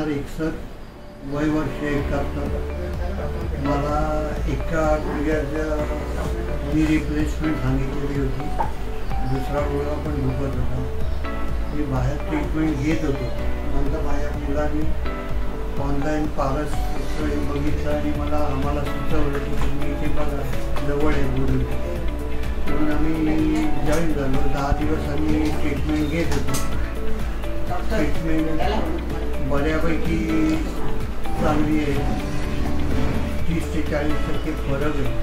2061, वय वर्ष 71. मला एका गुडघ्याच्या नी रिप्लेसमेंट सांगितलेली होती. दुसरा गुडघा पण दुखत होता. मी बाहेर ट्रीटमेंट घेत होतो. नंतर माझ्या मुलांनी ऑनलाईन पारस बघितलं आणि आम्हाला सुचवलं की तुम्ही इथे बघा, जवळ आहे बोलून. म्हणून आम्ही जॉईन झालो. 10 दिवस आम्ही ट्रीटमेंट घेत होतो. ट्रीटमेंट बऱ्यापैकी चांगली आहे. 30 ते 40% फरक आहे.